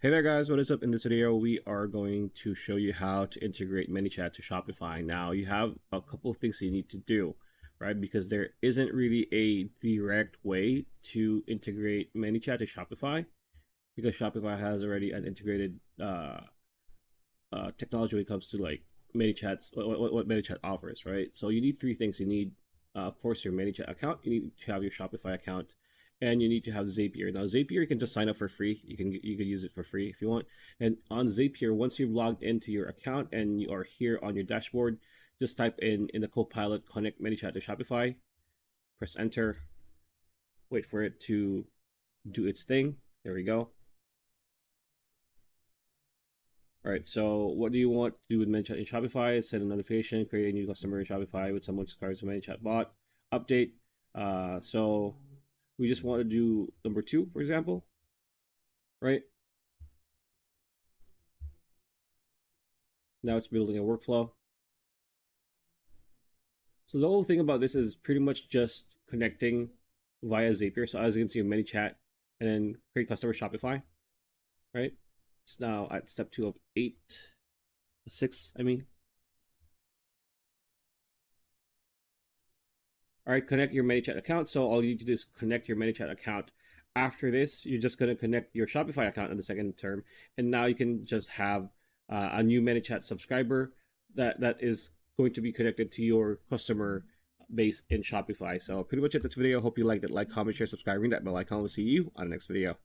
Hey there guys, what is up? In this video, we are going to show you how to integrate ManyChat to Shopify. Now, you have a couple of things you need to do, right? Because there isn't really a direct way to integrate ManyChat to Shopify because Shopify has already an integrated technology when it comes to like ManyChat's, what ManyChat offers, right? So you need three things. You need, of course, your ManyChat account. You need to have your Shopify account, and you need to have Zapier. Now, Zapier you can just sign up for free. You can use it for free if you want. And on Zapier, once you've logged into your account and you are here on your dashboard, just type in the Copilot connect ManyChat to Shopify. Press enter. Wait for it to do its thing. There we go. All right, so what do you want to do with ManyChat in Shopify? Send a notification, create a new customer in Shopify with someone subscribes to ManyChat bot, update. So we just want to do number 2, for example, right? Now it's building a workflow. So the whole thing about this is pretty much just connecting via Zapier. So as you can see, ManyChat and then create customer Shopify, right? It's now at step 2 of 6, I mean. All right, connect your ManyChat account. So all you need to do is connect your ManyChat account. After this, you're just going to connect your Shopify account in the second term. And now you can just have a new ManyChat subscriber that is going to be connected to your customer base in Shopify. So pretty much it. This video. Hope you liked it. Like, comment, share, subscribe, ring that bell icon. We'll see you on the next video.